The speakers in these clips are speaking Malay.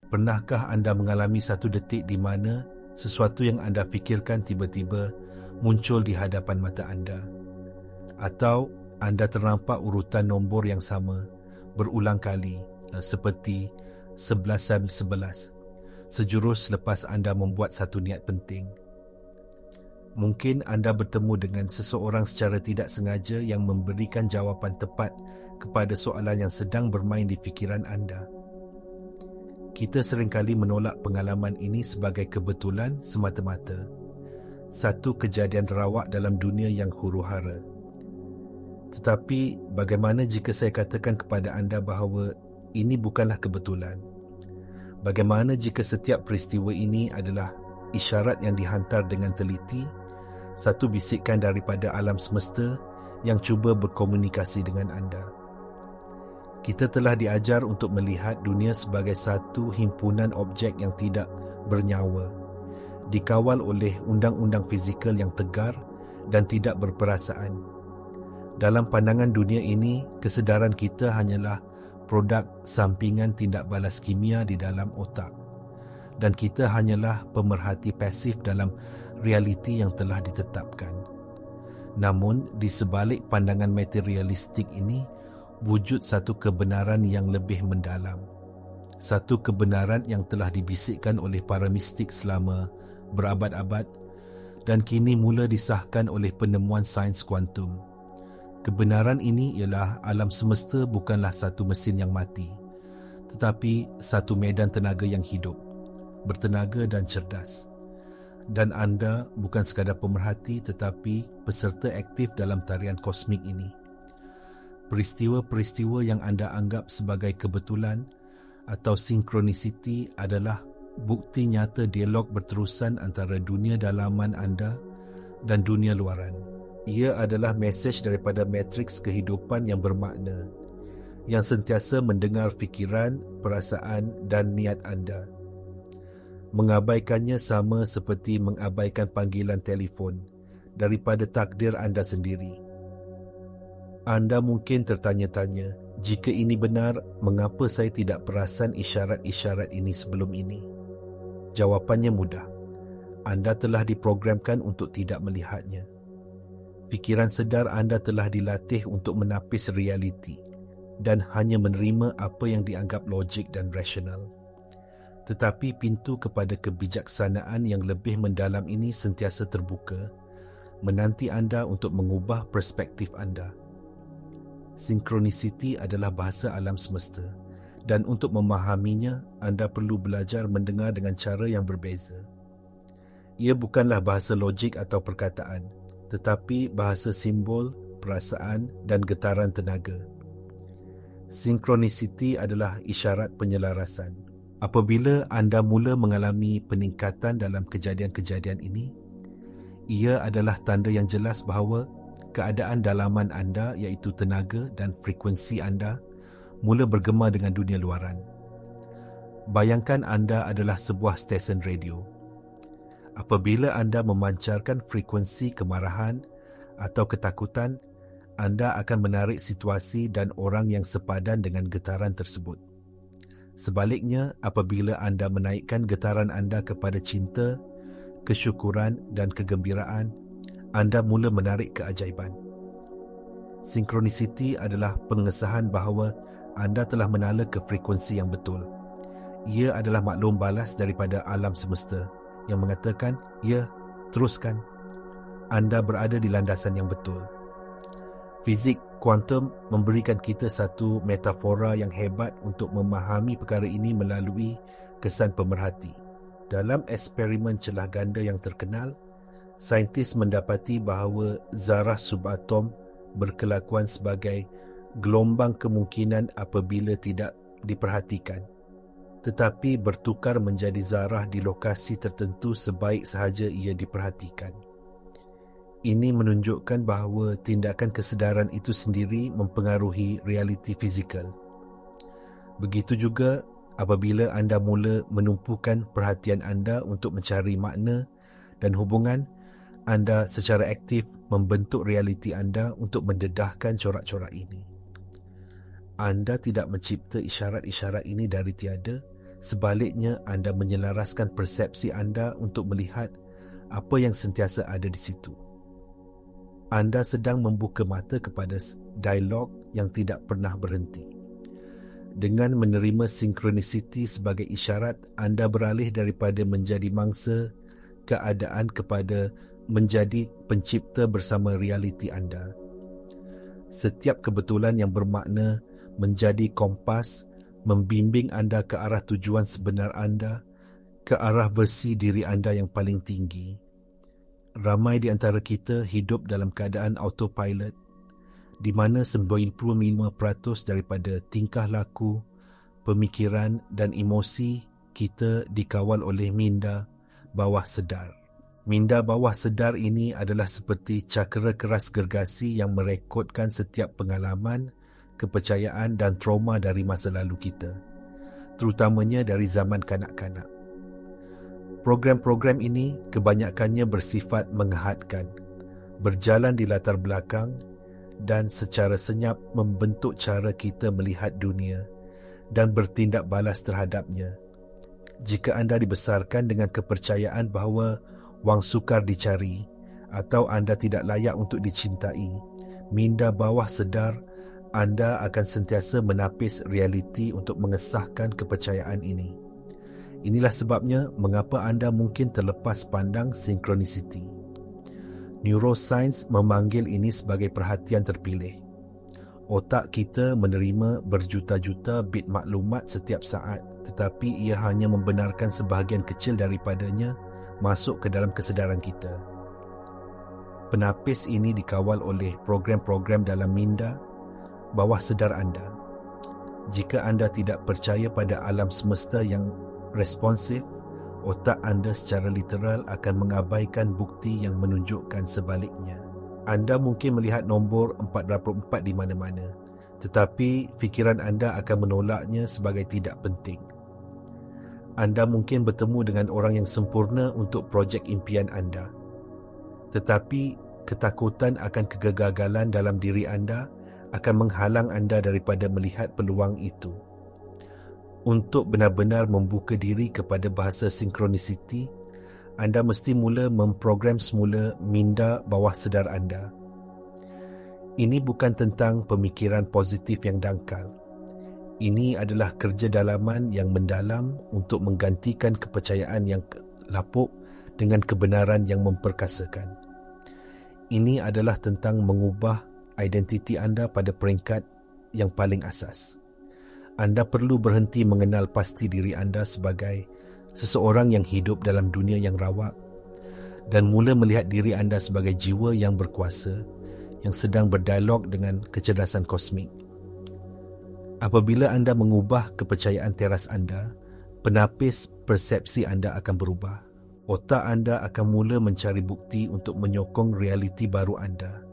Pernahkah anda mengalami satu detik di mana sesuatu yang anda fikirkan tiba-tiba muncul di hadapan mata anda? Atau anda ternampak urutan nombor yang sama berulang kali seperti 11 sejurus lepas anda membuat satu niat penting? Mungkin anda bertemu dengan seseorang secara tidak sengaja yang memberikan jawapan tepat kepada soalan yang sedang bermain di fikiran anda. Kita seringkali menolak pengalaman ini sebagai kebetulan semata-mata, satu kejadian rawak dalam dunia yang huru-hara. Tetapi bagaimana jika saya katakan kepada anda bahawa ini bukanlah kebetulan? Bagaimana jika setiap peristiwa ini adalah isyarat yang dihantar dengan teliti, satu bisikan daripada alam semesta yang cuba berkomunikasi dengan anda? Kita telah diajar untuk melihat dunia sebagai satu himpunan objek yang tidak bernyawa, dikawal oleh undang-undang fizikal yang tegar dan tidak berperasaan. Dalam pandangan dunia ini, kesedaran kita hanyalah produk sampingan tindak balas kimia di dalam otak, dan kita hanyalah pemerhati pasif dalam realiti yang telah ditetapkan. Namun, di sebalik pandangan materialistik ini, wujud satu kebenaran yang lebih mendalam. Satu kebenaran yang telah dibisikkan oleh para mistik selama berabad-abad dan kini mula disahkan oleh penemuan sains kuantum. Kebenaran ini ialah alam semesta bukanlah satu mesin yang mati, tetapi satu medan tenaga yang hidup, bertenaga dan cerdas. Dan anda bukan sekadar pemerhati tetapi peserta aktif dalam tarian kosmik ini. Peristiwa-peristiwa yang anda anggap sebagai kebetulan atau sinkronisiti adalah bukti nyata dialog berterusan antara dunia dalaman anda dan dunia luaran. Ia adalah mesej daripada matriks kehidupan yang bermakna, yang sentiasa mendengar fikiran, perasaan dan niat anda. Mengabaikannya sama seperti mengabaikan panggilan telefon daripada takdir anda sendiri. Anda mungkin tertanya-tanya, jika ini benar, mengapa saya tidak perasan isyarat-isyarat ini sebelum ini? Jawapannya mudah. Anda telah diprogramkan untuk tidak melihatnya. Fikiran sedar anda telah dilatih untuk menapis realiti dan hanya menerima apa yang dianggap logik dan rasional. Tetapi pintu kepada kebijaksanaan yang lebih mendalam ini sentiasa terbuka, menanti anda untuk mengubah perspektif anda. Sinkronisiti adalah bahasa alam semesta, dan untuk memahaminya, anda perlu belajar mendengar dengan cara yang berbeza. Ia bukanlah bahasa logik atau perkataan, tetapi bahasa simbol, perasaan dan getaran tenaga. Sinkronisiti adalah isyarat penyelarasan. Apabila anda mula mengalami peningkatan dalam kejadian-kejadian ini, ia adalah tanda yang jelas bahawa keadaan dalaman anda iaitu tenaga dan frekuensi anda mula bergema dengan dunia luaran. Bayangkan anda adalah sebuah stesen radio. Apabila anda memancarkan frekuensi kemarahan atau ketakutan, anda akan menarik situasi dan orang yang sepadan dengan getaran tersebut. Sebaliknya, apabila anda menaikkan getaran anda kepada cinta, kesyukuran dan kegembiraan, anda mula menarik keajaiban. Sinkronisiti adalah pengesahan bahawa anda telah menala ke frekuensi yang betul. Ia adalah maklum balas daripada alam semesta yang mengatakan, ya, teruskan. Anda berada di landasan yang betul. Fizik kuantum memberikan kita satu metafora yang hebat untuk memahami perkara ini melalui kesan pemerhati. Dalam eksperimen celah ganda yang terkenal, saintis mendapati bahawa zarah subatom berkelakuan sebagai gelombang kemungkinan apabila tidak diperhatikan, tetapi bertukar menjadi zarah di lokasi tertentu sebaik sahaja ia diperhatikan. Ini menunjukkan bahawa tindakan kesedaran itu sendiri mempengaruhi realiti fizikal. Begitu juga apabila anda mula menumpukan perhatian anda untuk mencari makna dan hubungan, anda secara aktif membentuk realiti anda untuk mendedahkan corak-corak ini. Anda tidak mencipta isyarat-isyarat ini dari tiada, Sebaliknya, anda menyelaraskan persepsi anda untuk melihat apa yang sentiasa ada di situ. Anda sedang membuka mata kepada dialog yang tidak pernah berhenti. Dengan menerima sinkronisiti sebagai isyarat, anda beralih daripada menjadi mangsa keadaan kepada menjadi pencipta bersama realiti anda. Setiap kebetulan yang bermakna menjadi kompas membimbing anda ke arah tujuan sebenar anda, ke arah versi diri anda yang paling tinggi. Ramai di antara kita hidup dalam keadaan autopilot, di mana 95% daripada tingkah laku, pemikiran dan emosi kita dikawal oleh minda bawah sedar. Minda bawah sedar ini adalah seperti cakera keras gergasi yang merekodkan setiap pengalaman, kepercayaan dan trauma dari masa lalu kita, terutamanya dari zaman kanak-kanak. Program-program ini kebanyakannya bersifat menghadkan, berjalan di latar belakang dan secara senyap membentuk cara kita melihat dunia dan bertindak balas terhadapnya. Jika anda dibesarkan dengan kepercayaan bahawa wang sukar dicari atau anda tidak layak untuk dicintai, minda bawah sedar anda akan sentiasa menapis realiti untuk mengesahkan kepercayaan ini. Inilah sebabnya mengapa anda mungkin terlepas pandang sinkronisiti. Neuroscience memanggil ini sebagai perhatian terpilih. Otak kita menerima berjuta-juta bit maklumat setiap saat, tetapi ia hanya membenarkan sebahagian kecil daripadanya masuk ke dalam kesedaran kita. Penapis ini dikawal oleh program-program dalam minda bawah sedar anda. Jika anda tidak percaya pada alam semesta yang responsif, otak anda secara literal akan mengabaikan bukti yang menunjukkan sebaliknya. Anda mungkin melihat nombor 484 di mana-mana, tetapi fikiran anda akan menolaknya sebagai tidak penting. Anda mungkin bertemu dengan orang yang sempurna untuk projek impian anda, tetapi ketakutan akan kegagalan dalam diri anda akan menghalang anda daripada melihat peluang itu. Untuk benar-benar membuka diri kepada bahasa sinkronisiti, anda mesti mula memprogram semula minda bawah sedar anda. Ini bukan tentang pemikiran positif yang dangkal. Ini adalah kerja dalaman yang mendalam untuk menggantikan kepercayaan yang lapuk dengan kebenaran yang memperkasakan. Ini adalah tentang mengubah identiti anda pada peringkat yang paling asas. Anda perlu berhenti mengenal pasti diri anda sebagai seseorang yang hidup dalam dunia yang rawak dan mula melihat diri anda sebagai jiwa yang berkuasa yang sedang berdialog dengan kecerdasan kosmik. Apabila anda mengubah kepercayaan teras anda, penapis persepsi anda akan berubah. Otak anda akan mula mencari bukti untuk menyokong realiti baru anda.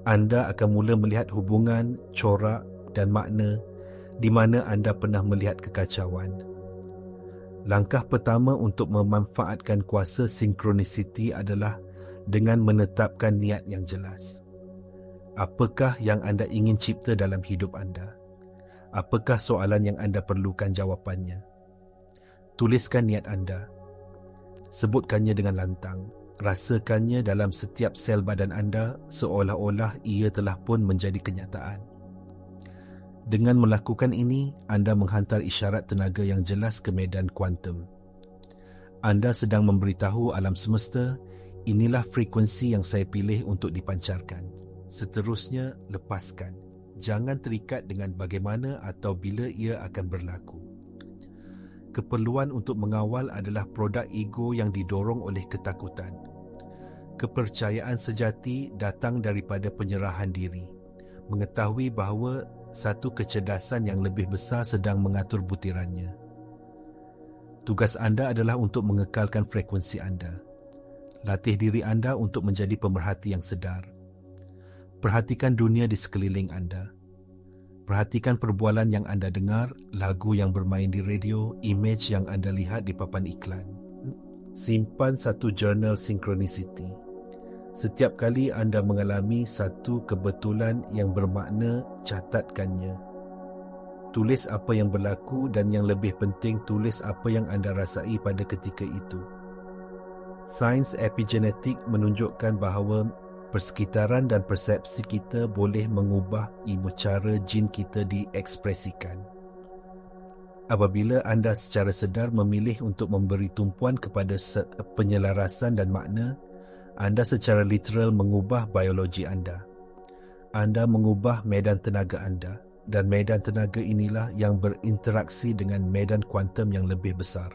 Anda akan mula melihat hubungan, corak dan makna di mana anda pernah melihat kekacauan. Langkah pertama untuk memanfaatkan kuasa sinkronisiti adalah dengan menetapkan niat yang jelas. Apakah yang anda ingin cipta dalam hidup anda? Apakah soalan yang anda perlukan jawapannya? Tuliskan niat anda. Sebutkannya dengan lantang. Rasakannya dalam setiap sel badan anda seolah-olah ia telah pun menjadi kenyataan. Dengan melakukan ini, anda menghantar isyarat tenaga yang jelas ke medan kuantum. Anda sedang memberitahu alam semesta, inilah frekuensi yang saya pilih untuk dipancarkan. Seterusnya, lepaskan. Jangan terikat dengan bagaimana atau bila ia akan berlaku. Keperluan untuk mengawal adalah produk ego yang didorong oleh ketakutan. Kepercayaan sejati datang daripada penyerahan diri, mengetahui bahawa satu kecerdasan yang lebih besar sedang mengatur butirannya. Tugas anda adalah untuk mengekalkan frekuensi anda. Latih diri anda untuk menjadi pemerhati yang sedar. Perhatikan dunia di sekeliling anda. Perhatikan perbualan yang anda dengar, lagu yang bermain di radio, imej yang anda lihat di papan iklan. Simpan satu jurnal sinkronisiti. Setiap kali anda mengalami satu kebetulan yang bermakna, catatkannya. Tulis apa yang berlaku dan yang lebih penting, tulis apa yang anda rasai pada ketika itu. Sains epigenetik menunjukkan bahawa persekitaran dan persepsi kita boleh mengubah cara jin kita diekspresikan. Apabila anda secara sedar memilih untuk memberi tumpuan kepada penyelarasan dan makna, anda secara literal mengubah biologi anda. Anda mengubah medan tenaga anda, dan medan tenaga inilah yang berinteraksi dengan medan kuantum yang lebih besar.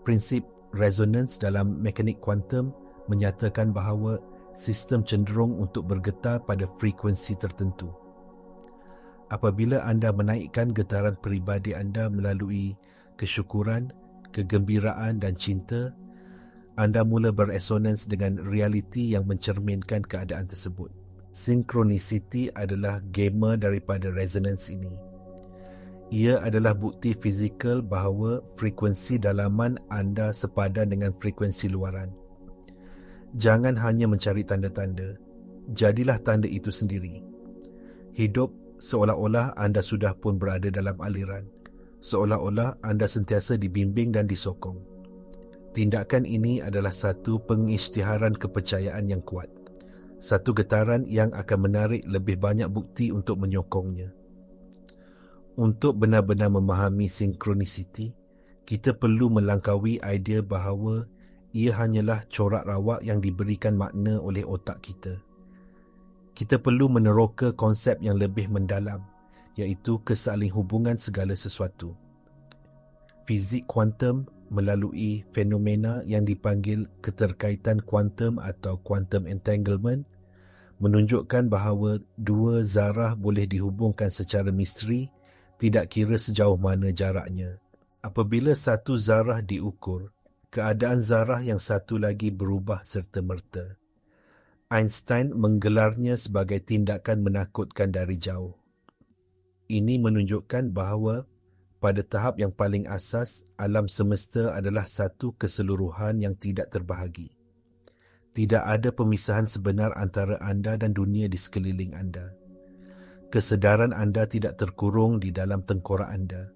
Prinsip resonans dalam mekanik kuantum menyatakan bahawa sistem cenderung untuk bergetar pada frekuensi tertentu. Apabila anda menaikkan getaran peribadi anda melalui kesyukuran, kegembiraan dan cinta, anda mula beresonans dengan realiti yang mencerminkan keadaan tersebut. Synchronicity adalah gamer daripada resonans ini. Ia adalah bukti fizikal bahawa frekuensi dalaman anda sepadan dengan frekuensi luaran. Jangan hanya mencari tanda-tanda, jadilah tanda itu sendiri. Hidup seolah-olah anda sudah pun berada dalam aliran, seolah-olah anda sentiasa dibimbing dan disokong. Tindakan ini adalah satu pengisytiharan kepercayaan yang kuat, satu getaran yang akan menarik lebih banyak bukti untuk menyokongnya. Untuk benar-benar memahami sinkronisiti, kita perlu melangkaui idea bahawa ia hanyalah corak rawak yang diberikan makna oleh otak kita. Kita perlu meneroka konsep yang lebih mendalam, iaitu kesalinghubungan segala sesuatu. Fizik kuantum melalui fenomena yang dipanggil keterkaitan kuantum atau quantum entanglement menunjukkan bahawa dua zarah boleh dihubungkan secara misteri, tidak kira sejauh mana jaraknya. Apabila satu zarah diukur, keadaan zarah yang satu lagi berubah serta-merta. Einstein menggelarnya sebagai tindakan menakutkan dari jauh. Ini menunjukkan bahawa pada tahap yang paling asas, alam semesta adalah satu keseluruhan yang tidak terbahagi. Tidak ada pemisahan sebenar antara anda dan dunia di sekeliling anda. Kesedaran anda tidak terkurung di dalam tengkorak anda.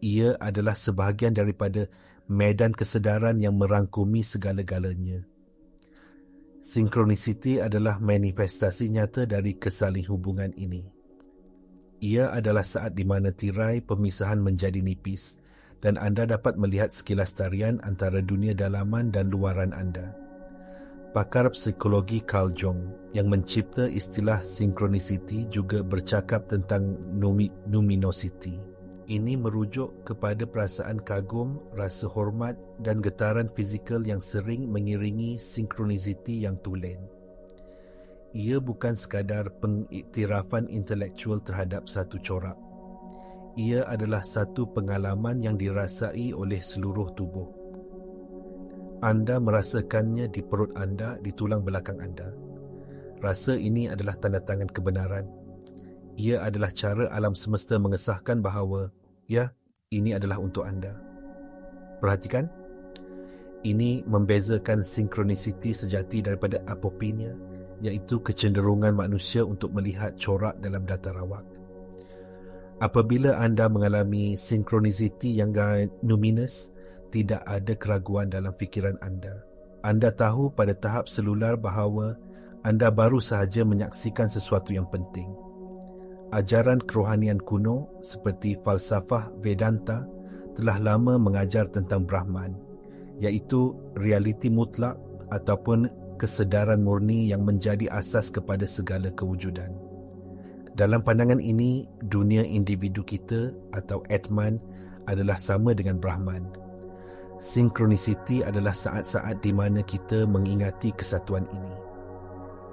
Ia adalah sebahagian daripada medan kesedaran yang merangkumi segala-galanya. Sinkronisiti adalah manifestasi nyata dari kesalinghubungan ini. Ia adalah saat di mana tirai pemisahan menjadi nipis dan anda dapat melihat sekilas tarian antara dunia dalaman dan luaran anda. Pakar psikologi Carl Jung yang mencipta istilah sinkronisiti juga bercakap tentang numinosity. Ini merujuk kepada perasaan kagum, rasa hormat dan getaran fizikal yang sering mengiringi sinkronisiti yang tulen. Ia bukan sekadar pengiktirafan intelektual terhadap satu corak. Ia adalah satu pengalaman yang dirasai oleh seluruh tubuh. Anda merasakannya di perut anda, di tulang belakang anda. Rasa ini adalah tanda tangan kebenaran. Ia adalah cara alam semesta mengesahkan bahawa, ya, ini adalah untuk anda. Perhatikan, ini membezakan sinkronisiti sejati daripada apopinia, iaitu kecenderungan manusia untuk melihat corak dalam data rawak. Apabila anda mengalami sinkronisiti yang numinous, tidak ada keraguan dalam fikiran anda. Anda tahu pada tahap selular bahawa anda baru sahaja menyaksikan sesuatu yang penting. Ajaran kerohanian kuno seperti falsafah Vedanta telah lama mengajar tentang Brahman, iaitu realiti mutlak ataupun kesedaran murni yang menjadi asas kepada segala kewujudan. Dalam pandangan ini, dunia individu kita atau Atman adalah sama dengan Brahman. Sinkronisiti adalah saat-saat di mana kita mengingati kesatuan ini.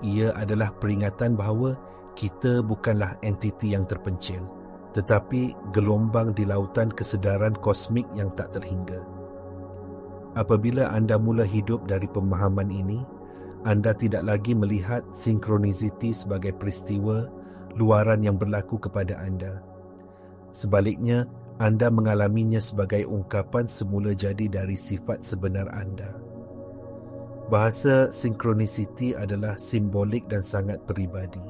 Ia adalah peringatan bahawa kita bukanlah entiti yang terpencil, tetapi gelombang di lautan kesedaran kosmik yang tak terhingga. Apabila anda mula hidup dari pemahaman ini, anda tidak lagi melihat sinkronisiti sebagai peristiwa luaran yang berlaku kepada anda. Sebaliknya, anda mengalaminya sebagai ungkapan semula jadi dari sifat sebenar anda. Bahasa sinkronisiti adalah simbolik dan sangat peribadi.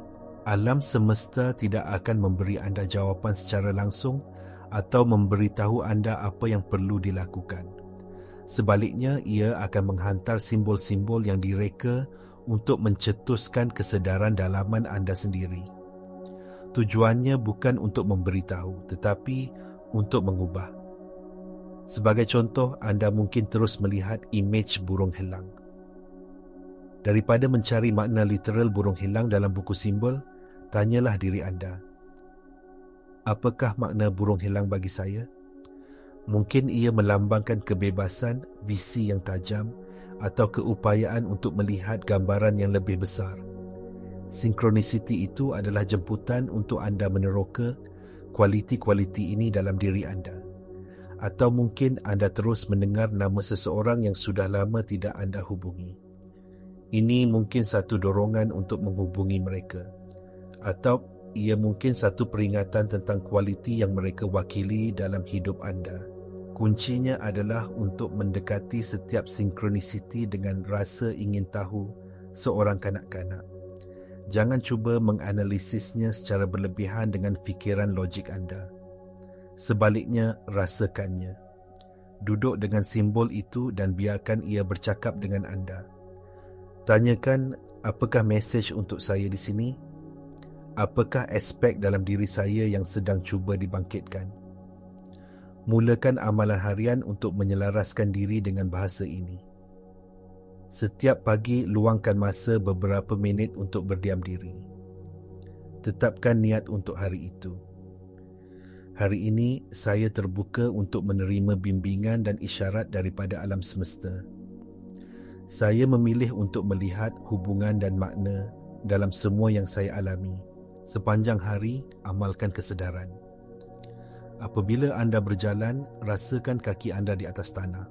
Alam semesta tidak akan memberi anda jawapan secara langsung atau memberitahu anda apa yang perlu dilakukan. Sebaliknya, ia akan menghantar simbol-simbol yang direka untuk mencetuskan kesedaran dalaman anda sendiri. Tujuannya bukan untuk memberitahu, tetapi untuk mengubah. Sebagai contoh, anda mungkin terus melihat imej burung helang. Daripada mencari makna literal burung helang dalam buku simbol, tanyalah diri anda, apakah makna burung helang bagi saya? Mungkin ia melambangkan kebebasan, visi yang tajam, atau keupayaan untuk melihat gambaran yang lebih besar. Sinkronisiti itu adalah jemputan untuk anda meneroka kualiti-kualiti ini dalam diri anda. Atau mungkin anda terus mendengar nama seseorang yang sudah lama tidak anda hubungi. Ini mungkin satu dorongan untuk menghubungi mereka. Atau ia mungkin satu peringatan tentang kualiti yang mereka wakili dalam hidup anda. Kuncinya adalah untuk mendekati setiap sinkronisiti dengan rasa ingin tahu seorang kanak-kanak. Jangan cuba menganalisisnya secara berlebihan dengan fikiran logik anda. Sebaliknya, rasakannya. Duduk dengan simbol itu dan biarkan ia bercakap dengan anda. Tanyakan, apakah mesej untuk saya di sini? Apakah aspek dalam diri saya yang sedang cuba dibangkitkan? Mulakan amalan harian untuk menyelaraskan diri dengan bahasa ini. Setiap pagi, luangkan masa beberapa minit untuk berdiam diri. Tetapkan niat untuk hari itu. Hari ini, saya terbuka untuk menerima bimbingan dan isyarat daripada alam semesta. Saya memilih untuk melihat hubungan dan makna dalam semua yang saya alami. Sepanjang hari, amalkan kesedaran. Apabila anda berjalan, rasakan kaki anda di atas tanah.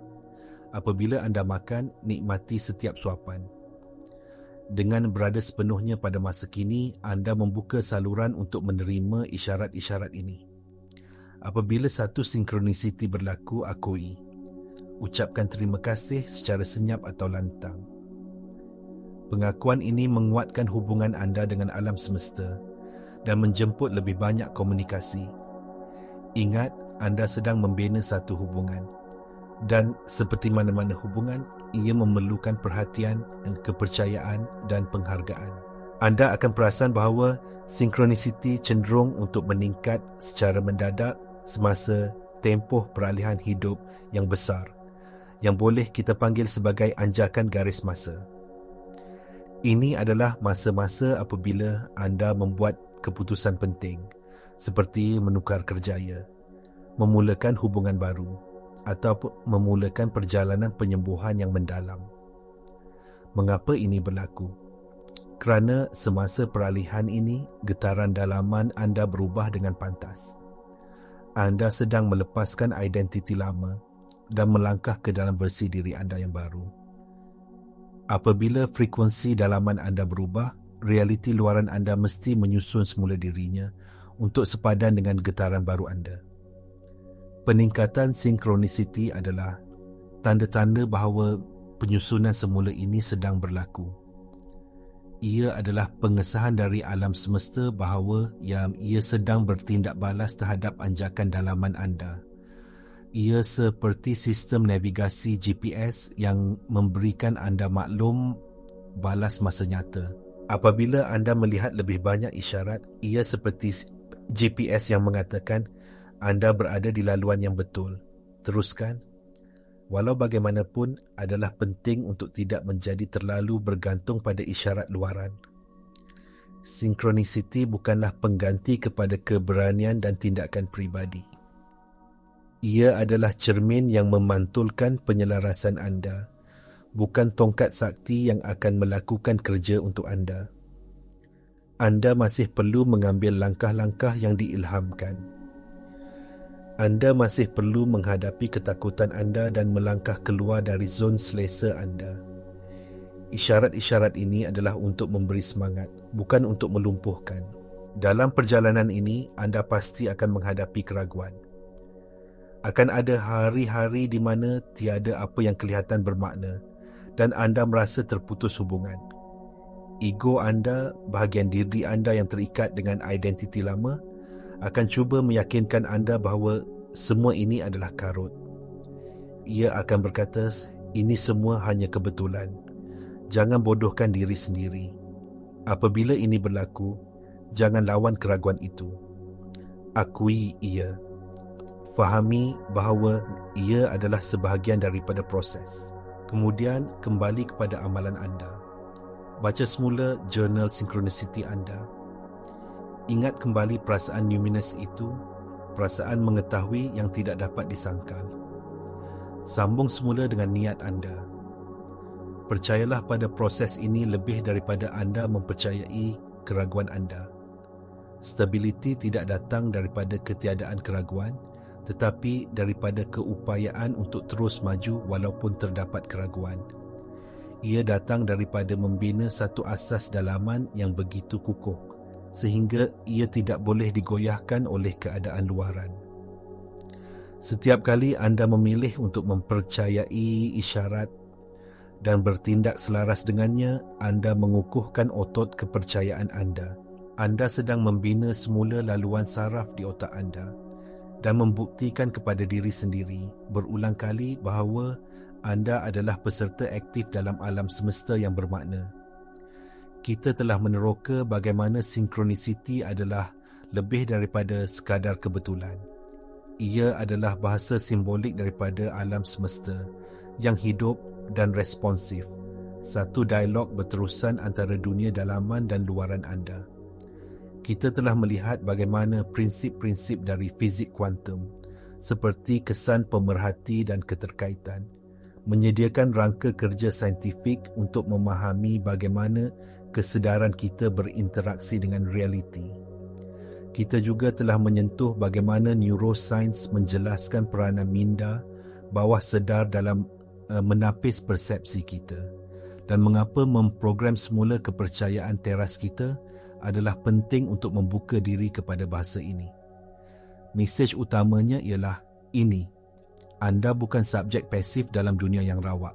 Apabila anda makan, nikmati setiap suapan. Dengan berada sepenuhnya pada masa kini, anda membuka saluran untuk menerima isyarat-isyarat ini. Apabila satu sinkronisiti berlaku, akui. Ucapkan terima kasih secara senyap atau lantang. Pengakuan ini menguatkan hubungan anda dengan alam semesta dan menjemput lebih banyak komunikasi. Ingat, anda sedang membina satu hubungan. Dan seperti mana-mana hubungan, ia memerlukan perhatian, kepercayaan dan penghargaan. Anda akan perasan bahawa sinkronisiti cenderung untuk meningkat secara mendadak semasa tempoh peralihan hidup yang besar, yang boleh kita panggil sebagai anjakan garis masa. Ini adalah masa-masa apabila anda membuat keputusan penting, seperti menukar kerjaya, memulakan hubungan baru, atau memulakan perjalanan penyembuhan yang mendalam. Mengapa ini berlaku? Kerana semasa peralihan ini, getaran dalaman anda berubah dengan pantas. Anda sedang melepaskan identiti lama dan melangkah ke dalam versi diri anda yang baru. Apabila frekuensi dalaman anda berubah, realiti luaran anda mesti menyusun semula dirinya untuk sepadan dengan getaran baru anda. Peningkatan sinkronisiti adalah tanda-tanda bahawa penyusunan semula ini sedang berlaku. Ia adalah pengesahan dari alam semesta bahawa ia sedang bertindak balas terhadap anjakan dalaman anda. Ia seperti sistem navigasi GPS yang memberikan anda maklum balas masa nyata. Apabila anda melihat lebih banyak isyarat, ia seperti GPS yang mengatakan anda berada di laluan yang betul. Teruskan. Walau bagaimanapun, adalah penting untuk tidak menjadi terlalu bergantung pada isyarat luaran. Sinkronisiti bukanlah pengganti kepada keberanian dan tindakan pribadi. Ia adalah cermin yang memantulkan penyelarasan anda, bukan tongkat sakti yang akan melakukan kerja untuk anda. Anda masih perlu mengambil langkah-langkah yang diilhamkan. Anda masih perlu menghadapi ketakutan anda dan melangkah keluar dari zon selesa anda. Isyarat-isyarat ini adalah untuk memberi semangat, bukan untuk melumpuhkan. Dalam perjalanan ini, anda pasti akan menghadapi keraguan. Akan ada hari-hari di mana tiada apa yang kelihatan bermakna dan anda merasa terputus hubungan. Ego anda, bahagian diri anda yang terikat dengan identiti lama, akan cuba meyakinkan anda bahawa semua ini adalah karut. Ia akan berkata, ini semua hanya kebetulan. Jangan bodohkan diri sendiri. Apabila ini berlaku, jangan lawan keraguan itu. Akui ia. Fahami bahawa ia adalah sebahagian daripada proses. Kemudian, kembali kepada amalan anda. Baca semula jurnal sinkronisiti anda. Ingat kembali perasaan numinous itu, perasaan mengetahui yang tidak dapat disangkal. Sambung semula dengan niat anda. Percayalah pada proses ini lebih daripada anda mempercayai keraguan anda. Stability tidak datang daripada ketiadaan keraguan, tetapi daripada keupayaan untuk terus maju walaupun terdapat keraguan. Ia datang daripada membina satu asas dalaman yang begitu kukuh, sehingga ia tidak boleh digoyahkan oleh keadaan luaran. Setiap kali anda memilih untuk mempercayai isyarat dan bertindak selaras dengannya, anda mengukuhkan otot kepercayaan anda. Anda sedang membina semula laluan saraf di otak anda dan membuktikan kepada diri sendiri berulang kali bahawa anda adalah peserta aktif dalam alam semesta yang bermakna. Kita telah meneroka bagaimana sinkronisiti adalah lebih daripada sekadar kebetulan. Ia adalah bahasa simbolik daripada alam semesta yang hidup dan responsif, satu dialog berterusan antara dunia dalaman dan luaran anda. Kita telah melihat bagaimana prinsip-prinsip dari fizik kuantum seperti kesan pemerhati dan keterkaitan menyediakan rangka kerja saintifik untuk memahami bagaimana kesedaran kita berinteraksi dengan realiti. Kita juga telah menyentuh bagaimana neuroscience menjelaskan peranan minda bawah sedar dalam menapis persepsi kita dan mengapa memprogram semula kepercayaan teras kita adalah penting untuk membuka diri kepada bahasa ini. Mesej utamanya ialah ini. Anda bukan subjek pasif dalam dunia yang rawak.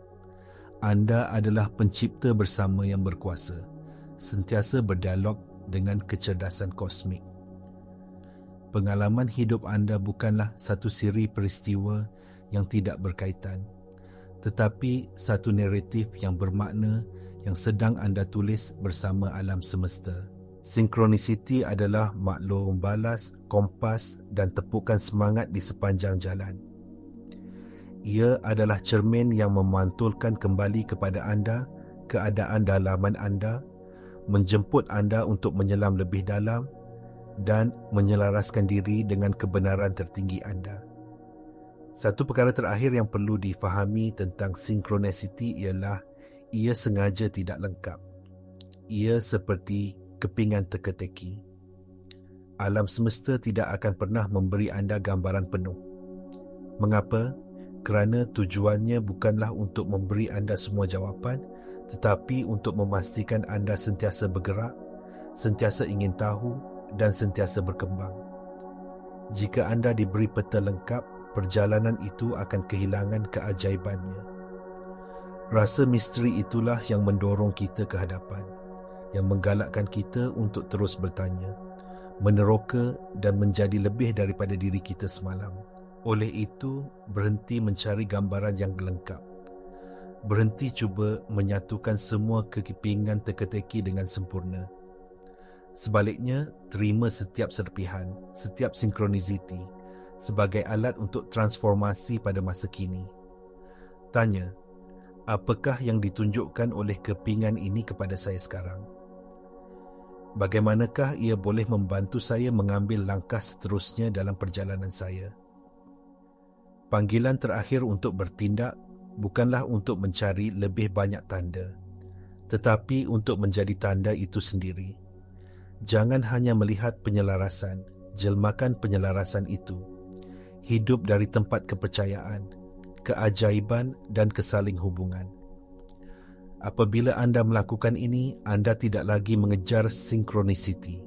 Anda adalah pencipta bersama yang berkuasa, sentiasa berdialog dengan kecerdasan kosmik. Pengalaman hidup anda bukanlah satu siri peristiwa yang tidak berkaitan, tetapi satu naratif yang bermakna yang sedang anda tulis bersama alam semesta. Sinkronisiti adalah maklum balas, kompas dan tepukan semangat di sepanjang jalan. Ia adalah cermin yang memantulkan kembali kepada anda keadaan dalaman anda, menjemput anda untuk menyelam lebih dalam dan menyelaraskan diri dengan kebenaran tertinggi anda. Satu perkara terakhir yang perlu difahami tentang sinkronisiti ialah ia sengaja tidak lengkap. Ia seperti kepingan teka-teki. Alam semesta tidak akan pernah memberi anda gambaran penuh. Mengapa? Kerana tujuannya bukanlah untuk memberi anda semua jawapan, tetapi untuk memastikan anda sentiasa bergerak, sentiasa ingin tahu dan sentiasa berkembang. Jika anda diberi peta lengkap, perjalanan itu akan kehilangan keajaibannya. Rasa misteri itulah yang mendorong kita ke hadapan, yang menggalakkan kita untuk terus bertanya, meneroka dan menjadi lebih daripada diri kita semalam. Oleh itu, berhenti mencari gambaran yang lengkap. Berhenti cuba menyatukan semua kekepingan teka-teki dengan sempurna. Sebaliknya, terima setiap serpihan, setiap sinkronisiti sebagai alat untuk transformasi pada masa kini. Tanya, apakah yang ditunjukkan oleh kepingan ini kepada saya sekarang? Bagaimanakah ia boleh membantu saya mengambil langkah seterusnya dalam perjalanan saya? Panggilan terakhir untuk bertindak bukanlah untuk mencari lebih banyak tanda, tetapi untuk menjadi tanda itu sendiri. Jangan hanya melihat penyelarasan, jelmakan penyelarasan itu. Hidup dari tempat kepercayaan, keajaiban dan kesaling hubungan. Apabila anda melakukan ini, anda tidak lagi mengejar sinkronisiti.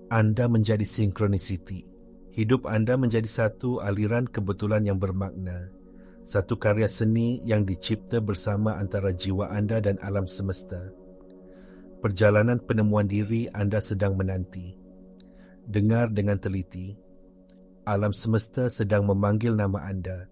Anda menjadi sinkronisiti. Hidup anda menjadi satu aliran kebetulan yang bermakna, satu karya seni yang dicipta bersama antara jiwa anda dan alam semesta. perjalanan penemuan diri anda sedang menanti. Dengar dengan teliti. Alam semesta sedang memanggil nama anda